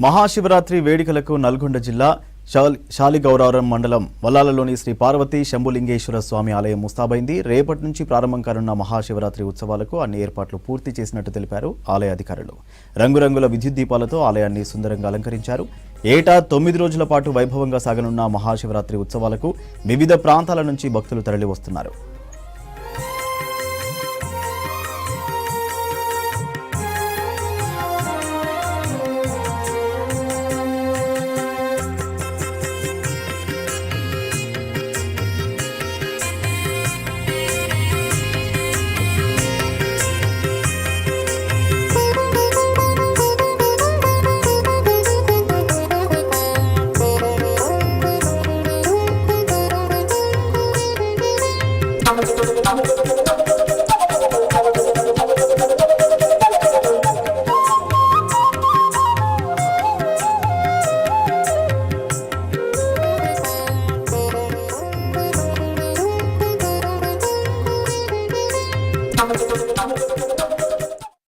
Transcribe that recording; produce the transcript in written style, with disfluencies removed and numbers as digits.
మహాశివరాత్రి వేడుకలకు నల్గొండ జిల్లా శాలిగౌరవరం మండలం వల్లాలలోని శ్రీ పార్వతీ శంభులింగేశ్వర స్వామి ఆలయం ముస్తాబైంది. రేపటి నుంచి ప్రారంభం కానున్న మహాశివరాత్రి ఉత్సవాలకు అన్ని ఏర్పాట్లు పూర్తి చేసినట్టు తెలిపారు ఆలయ అధికారులు. రంగురంగుల విద్యుత్ దీపాలతో ఆలయాన్ని సుందరంగా అలంకరించారు. ఏటా 9 రోజుల పాటు వైభవంగా సాగనున్న మహాశివరాత్రి ఉత్సవాలకు వివిధ ప్రాంతాల నుంచి భక్తులు తరలివస్తున్నారు.